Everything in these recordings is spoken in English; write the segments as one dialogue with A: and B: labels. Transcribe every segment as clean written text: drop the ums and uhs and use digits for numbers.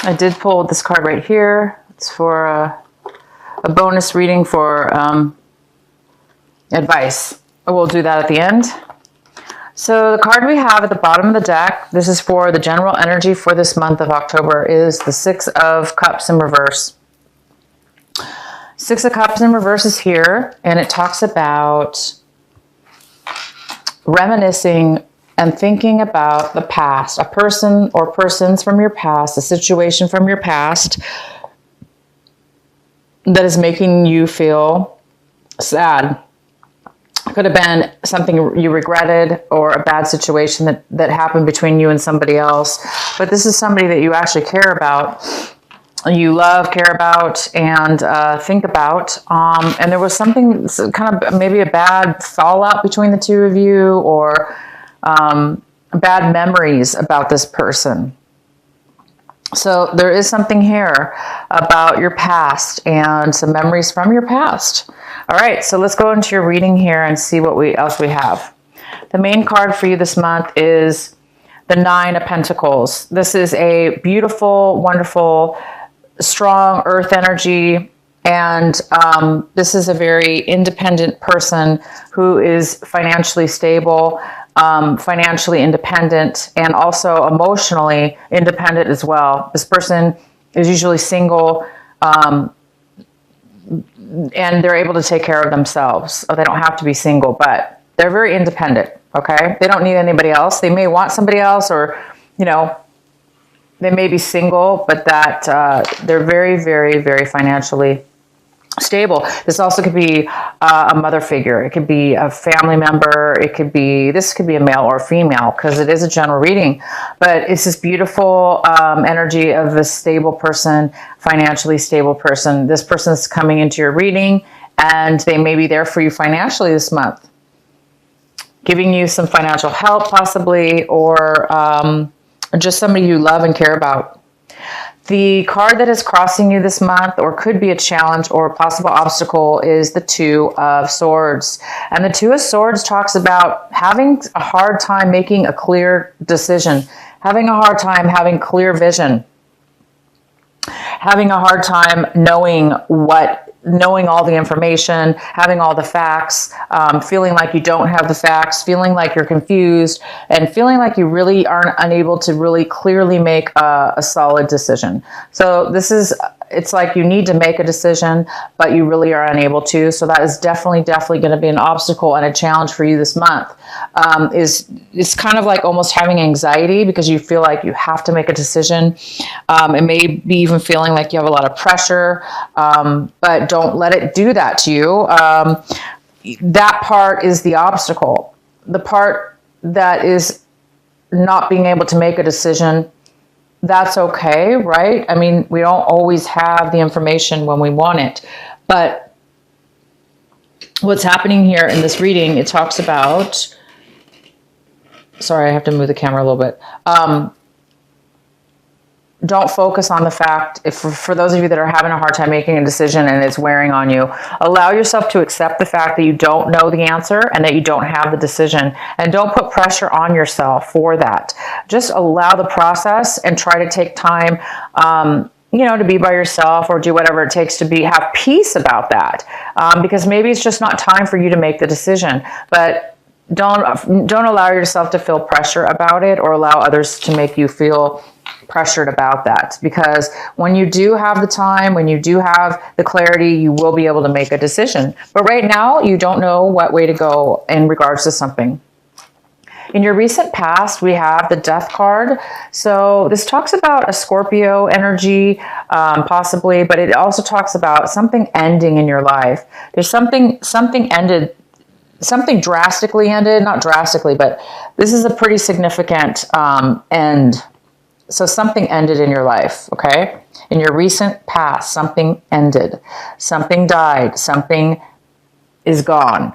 A: I did pull this card right here. It's for a bonus reading for advice. We'll do that at the end. So the card we have at the bottom of the deck, this is for the general energy for this month of October, is the Six of Cups in reverse. Six of Cups in reverse is here, and it talks about reminiscing and thinking about the past, a person or persons from your past, a situation from your past that is making you feel sad. Could have been something you regretted or a bad situation that happened between you and somebody else. But this is somebody that you actually care about, you love, care about, and think about. And there was something, kind of maybe a bad fallout between the two of you, or bad memories about this person. So there is something here about your past and some memories from your past. All right, so let's go into your reading here and see what else we have. The main card for you this month is the Nine of Pentacles. This is a beautiful, wonderful, strong earth energy. And this is a very independent person who is financially stable, financially independent, and also emotionally independent as well. This person is usually single, and they're able to take care of themselves. They don't have to be single, but they're very independent, okay? They don't need anybody else. They may want somebody else, or, you know, they may be single, but that they're very, very, very financially stable. This also could be a mother figure. It could be a family member. This could be a male or female, because it is a general reading. But it's this beautiful energy of a stable person, financially stable person. This person's coming into your reading, and they may be there for you financially this month, giving you some financial help possibly, or just somebody you love and care about. The card that is crossing you this month, or could be a challenge or a possible obstacle, is the Two of Swords. And the Two of Swords talks about having a hard time making a clear decision, having a hard time having clear vision, having a hard time knowing all the information, having all the facts, feeling like you don't have the facts, feeling like you're confused, and feeling like you really aren't unable to really clearly make a solid decision. So it's like you need to make a decision, but you really are unable to. So that is definitely going to be an obstacle and a challenge for you this month. It's kind of like almost having anxiety, because you feel like you have to make a decision. It may be even feeling like you have a lot of pressure, but don't let it do that to you. That part is the obstacle. The part that is not being able to make a decision, that's okay, right? I mean, we don't always have the information when we want it. But what's happening here in this reading, it talks about, sorry, I have to move the camera a little bit. Don't focus on the fact, for those of you that are having a hard time making a decision and it's wearing on you, allow yourself to accept the fact that you don't know the answer and that you don't have the decision. And don't put pressure on yourself for that. Just allow the process and try to take time, to be by yourself, or do whatever it takes to have peace about that. Because maybe it's just not time for you to make the decision. But don't allow yourself to feel pressure about it, or allow others to make you feel pressured about that, because when you do have the time, when you do have the clarity, you will be able to make a decision. But right now, you don't know what way to go in regards to something. In your recent past, we have the Death card. So this talks about a Scorpio energy, possibly, but it also talks about something ending in your life. There's something ended, something drastically ended, not drastically, but this is a pretty significant end. So something ended in your life, okay? In your recent past, something ended. Something died. Something is gone.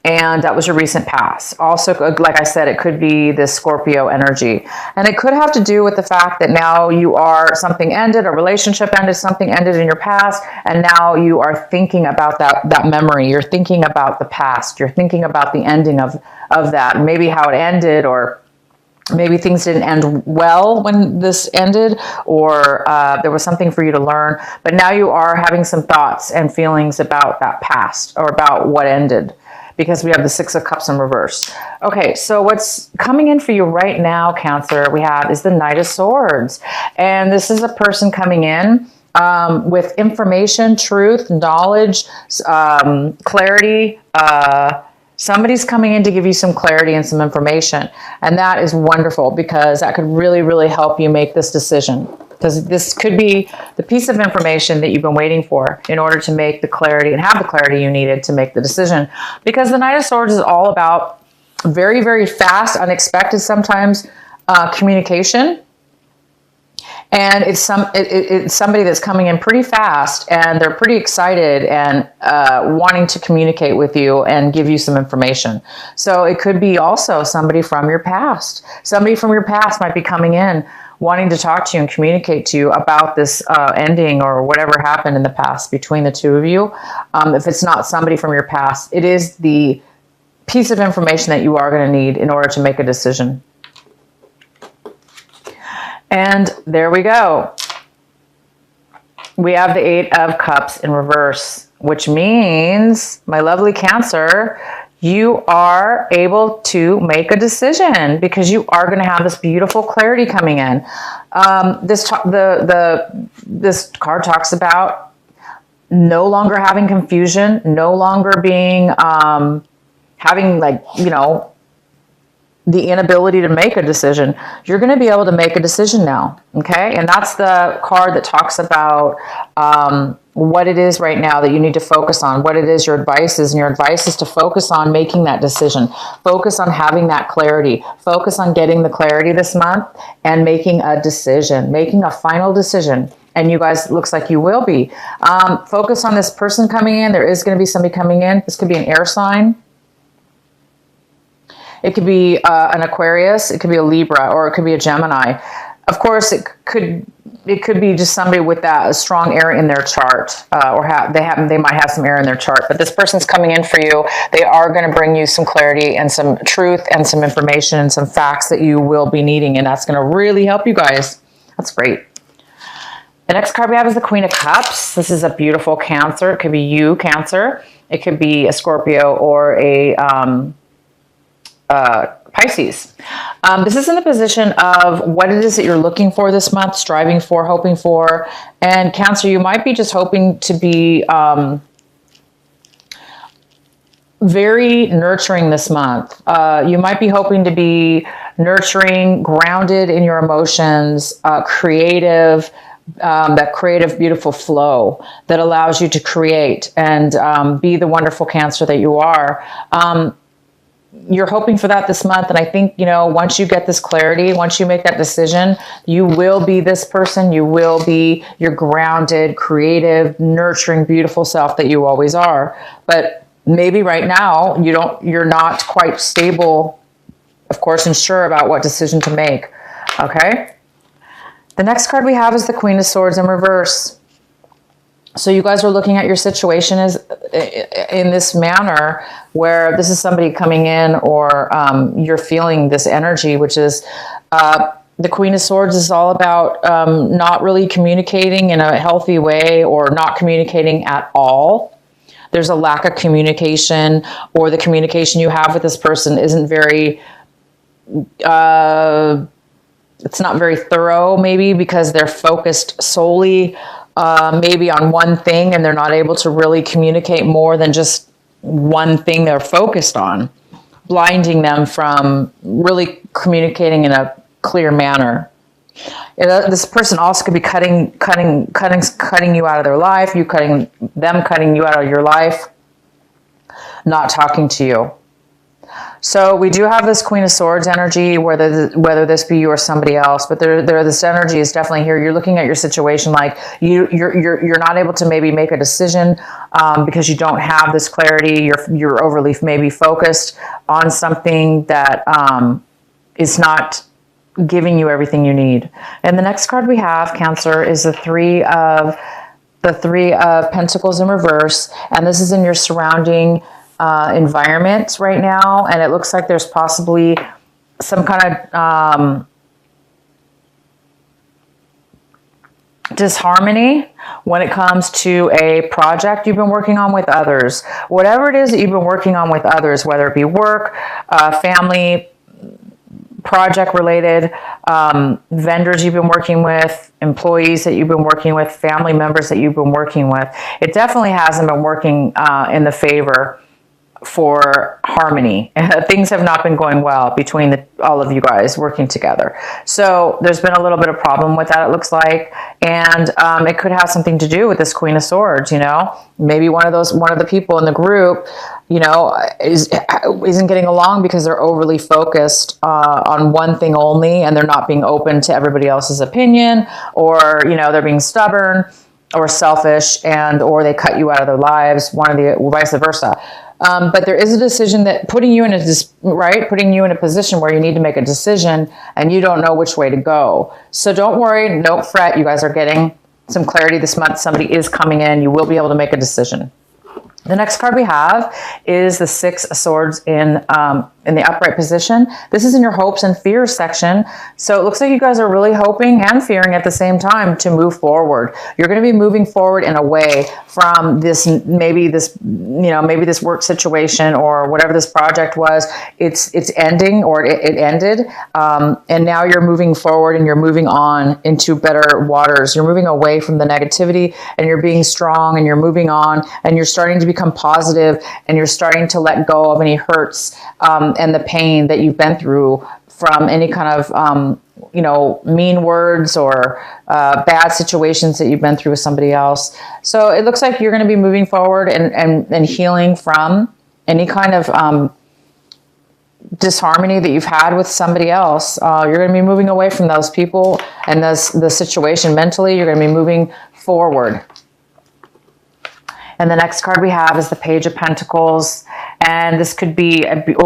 A: And that was your recent past. Also, like I said, it could be this Scorpio energy. And it could have to do with the fact that now something ended, a relationship ended, something ended in your past, and now you are thinking about that memory. You're thinking about the past. You're thinking about the ending of that, maybe how it ended, or Maybe things didn't end well when this ended, or there was something for you to learn. But now you are having some thoughts and feelings about that past or about what ended, because we have the Six of Cups in reverse. Okay, so what's coming in for you right now, Cancer, we have is the Knight of Swords. And this is a person coming in with information, truth, knowledge, clarity. Somebody's coming in to give you some clarity and some information. And that is wonderful, because that could really, really help you make this decision. Because this could be the piece of information that you've been waiting for in order to make the clarity and have the clarity you needed to make the decision. Because the Knight of Swords is all about very, very fast, unexpected sometimes communication. And it's somebody that's coming in pretty fast, and they're pretty excited and wanting to communicate with you and give you some information. So it could be also somebody from your past. Somebody from your past might be coming in wanting to talk to you and communicate to you about this ending or whatever happened in the past between the two of you. If it's not somebody from your past, it is the piece of information that you are going to need in order to make a decision. And there we go. We have the Eight of Cups in reverse, which means, my lovely Cancer, you are able to make a decision, because you are going to have this beautiful clarity coming in. This card talks about no longer having confusion, no longer being having, like, you know, the inability to make a decision. You're going to be able to make a decision now, okay? And that's the card that talks about what it is right now that you need to focus on, what it is your advice is, and your advice is to focus on making that decision. Focus on having that clarity. Focus on getting the clarity this month and making a decision, making a final decision. And you guys, looks like you will be. Focus on this person coming in. There is going to be somebody coming in. This could be an air sign. It could be an Aquarius, it could be a Libra, or it could be a Gemini. Of course, it could be just somebody with that strong air in their chart, or they might have some air in their chart. But this person's coming in for you. They are going to bring you some clarity and some truth and some information and some facts that you will be needing, and that's going to really help you guys. That's great. The next card we have is the Queen of Cups. This is a beautiful Cancer. It could be you, Cancer. It could be a Scorpio or a Pisces. This is in the position of what it is that you're looking for this month, striving for, hoping for. And Cancer, you might be just hoping to be very nurturing this month. You might be hoping to be nurturing, grounded in your emotions, creative, that creative, beautiful flow that allows you to create and be the wonderful Cancer that you are. You're hoping for that this month. And I think, you know, once you get this clarity, once you make that decision, you will be this person. You will be your grounded, creative, nurturing, beautiful self that you always are. But maybe right now you're not quite stable, of course, and sure about what decision to make. Okay. The next card we have is the Queen of Swords in reverse. So you guys are looking at your situation as in this manner, where this is somebody coming in, or you're feeling this energy, which is the Queen of Swords is all about not really communicating in a healthy way, or not communicating at all. There's a lack of communication, or the communication you have with this person isn't very, it's not very thorough, maybe because they're focused solely maybe on one thing, and they're not able to really communicate more than just one thing they're focused on, blinding them from really communicating in a clear manner. This person also could be cutting you out of their life, cutting you out of your life, not talking to you. So we do have this Queen of Swords energy, whether this be you or somebody else, but this energy is definitely here. You're looking at your situation like you're not able to maybe make a decision because you don't have this clarity. You're overly maybe focused on something that is not giving you everything you need. And the next card we have, Cancer, is the Three of Pentacles in reverse, and this is in your surrounding environment right now, and it looks like there's possibly some kind of disharmony when it comes to a project you've been working on with others. Whatever it is that you've been working on with others, whether it be work, family, project related, vendors you've been working with, employees that you've been working with, family members that you've been working with, it definitely hasn't been working in the favor for harmony. Things have not been going well between all of you guys working together. So there's been a little bit of problem with that, it looks like. And it could have something to do with this Queen of Swords, you know. Maybe one of the people in the group, you know, isn't getting along because they're overly focused on one thing only, and they're not being open to everybody else's opinion, or, you know, they're being stubborn or selfish, and or they cut you out of their lives, vice versa. But there is a decision that putting you in a position where you need to make a decision and you don't know which way to go. So don't worry, don't fret. You guys are getting some clarity this month. Somebody is coming in. You will be able to make a decision. The next card we have is the Six of Swords in the upright position. This is in your hopes and fears section. So it looks like you guys are really hoping and fearing at the same time to move forward. You're going to be moving forward in a way from maybe this work situation or whatever this project was. It's ending, or it ended. And now you're moving forward and you're moving on into better waters. You're moving away from the negativity and you're being strong and you're moving on and you're starting to become positive and you're starting to let go of any hurts and the pain that you've been through from any kind of mean words or bad situations that you've been through with somebody else. So it looks like you're going to be moving forward and healing from any kind of disharmony that you've had with somebody else. You're going to be moving away from those people and the situation mentally. You're going to be moving forward. And the next card we have is the Page of Pentacles. And this could be,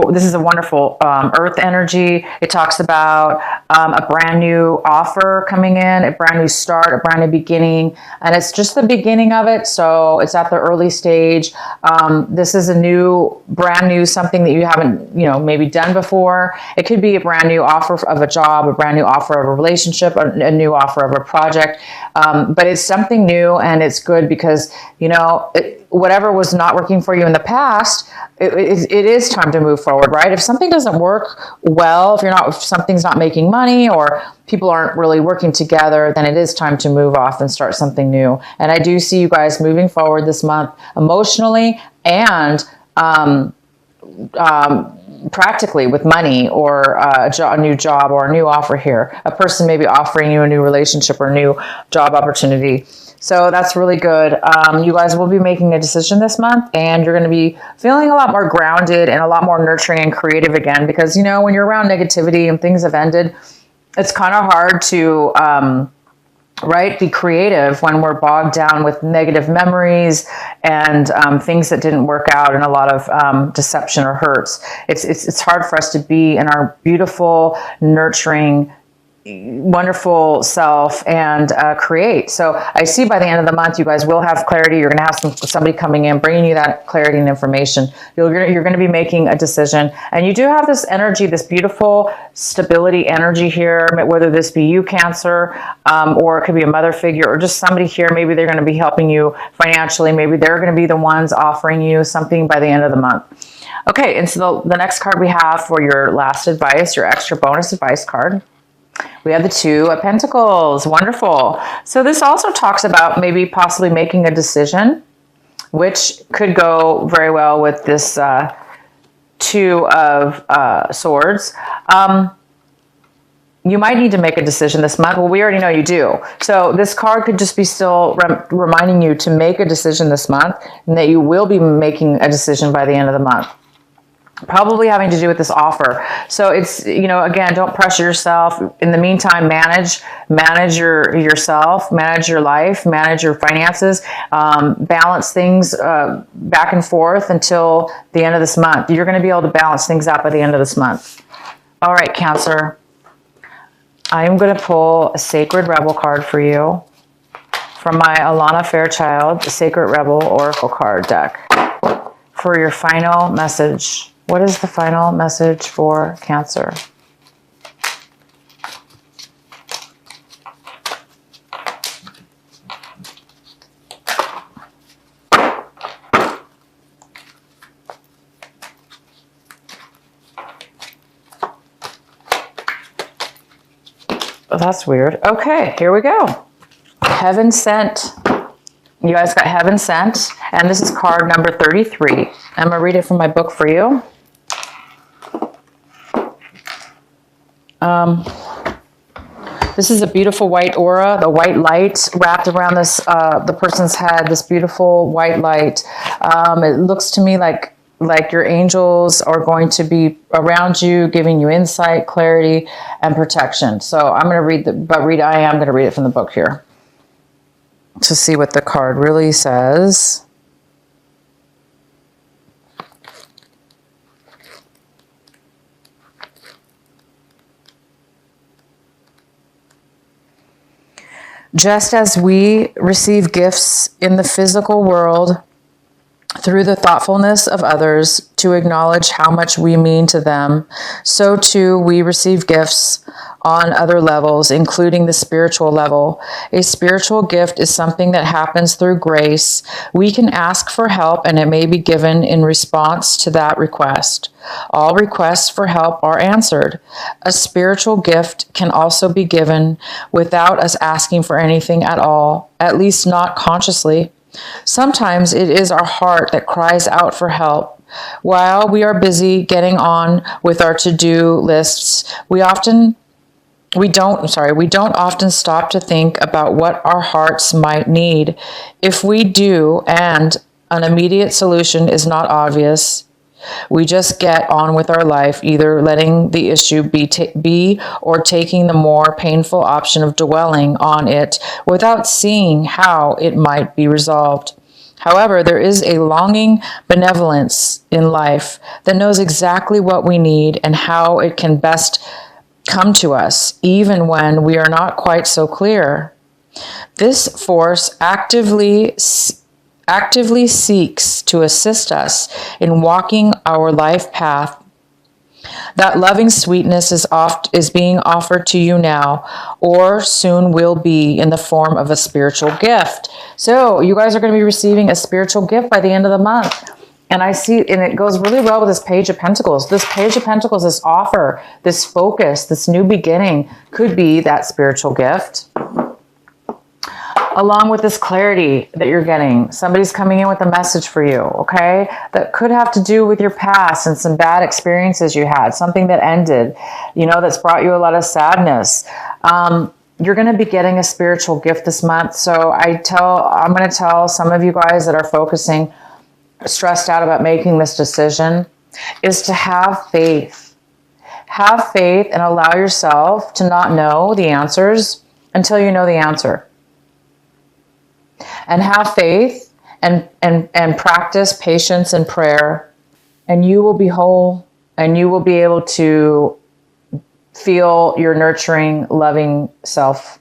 A: this is a wonderful earth energy. It talks about a brand new offer coming in, a brand new start, a brand new beginning. And it's just the beginning of it. So it's at the early stage. This is brand new, something that you haven't, maybe done before. It could be a brand new offer of a job, a brand new offer of a relationship, a new offer of a project. But it's something new, and it's good because, whatever was not working for you in the past, it is time to move forward, right? If something doesn't work well, if something's not making money or people aren't really working together, then it is time to move off and start something new. And I do see you guys moving forward this month emotionally and practically with money or a new job or a new offer here. A person may be offering you a new relationship or a new job opportunity. So that's really good. You guys will be making a decision this month, and you're going to be feeling a lot more grounded and a lot more nurturing and creative again, because, when you're around negativity and things have ended, it's kind of hard to, be creative when we're bogged down with negative memories and things that didn't work out and a lot of deception or hurts. It's hard for us to be in our beautiful, nurturing, wonderful self and create. So I see by the end of the month, you guys will have clarity. You're going to have somebody coming in, bringing you that clarity and information. You're going to be making a decision. And you do have this energy, this beautiful stability energy here, whether this be you, Cancer, or it could be a mother figure or just somebody here. Maybe they're going to be helping you financially. Maybe they're going to be the ones offering you something by the end of the month. Okay, and so the next card we have for your last advice, your extra bonus advice card, we have the Two of Pentacles. Wonderful. So this also talks about maybe possibly making a decision, which could go very well with this Two of Swords. You might need to make a decision this month. Well, we already know you do. So this card could just be still reminding you to make a decision this month, and that you will be making a decision by the end of the month. Probably having to do with this offer. So it's, again, don't pressure yourself. In the meantime, manage yourself, manage your life, manage your finances, balance things back and forth until the end of this month. You're going to be able to balance things out by the end of this month. All right, Cancer. I am going to pull a Sacred Rebel card for you from my Alana Fairchild Sacred Rebel Oracle card deck for your final message. What is the final message for Cancer? Oh, that's weird. Okay, here we go. Heaven Sent. You guys got Heaven Sent, and this is card number 33. I'm going to read it from my book for you. This is a beautiful white aura, the white light wrapped around this the person's head, this beautiful white light. It looks to me like your angels are going to be around you, giving you insight, clarity, and protection. So I'm going to read I am going to read it from the book here to see what the card really says. Just as we receive gifts in the physical world through the thoughtfulness of others to acknowledge how much we mean to them, so too we receive gifts on other levels, including the spiritual level. A spiritual gift is something that happens through grace. We can ask for help, and it may be given in response to that request. All requests for help are answered. A spiritual gift can also be given without us asking for anything at all, at least not consciously. Sometimes it is our heart that cries out for help. While we are busy getting on with our to-do lists, we don't often stop to think about what our hearts might need. If we do, and an immediate solution is not obvious, we just get on with our life, either letting the issue be or taking the more painful option of dwelling on it without seeing how it might be resolved. However, there is a longing benevolence in life that knows exactly what we need and how it can best come to us, even when we are not quite so clear. This force actively seeks to assist us in walking our life path. That loving sweetness is being offered to you now, or soon will be, in the form of a spiritual gift. So you guys are going to be receiving a spiritual gift by the end of the month. And I see, and it goes really well with this Page of Pentacles. This Page of Pentacles, this offer, this focus, this new beginning could be that spiritual gift. Along with this clarity that you're getting. Somebody's coming in with a message for you, okay? That could have to do with your past and some bad experiences you had, something that ended, that's brought you a lot of sadness. You're going to be getting a spiritual gift this month. So I'm going to tell some of you guys that are focusing, stressed out about making this decision, is to have faith. Have faith and allow yourself to not know the answers until you know the answer. And have faith and practice patience and prayer, and you will be whole, and you will be able to feel your nurturing, loving self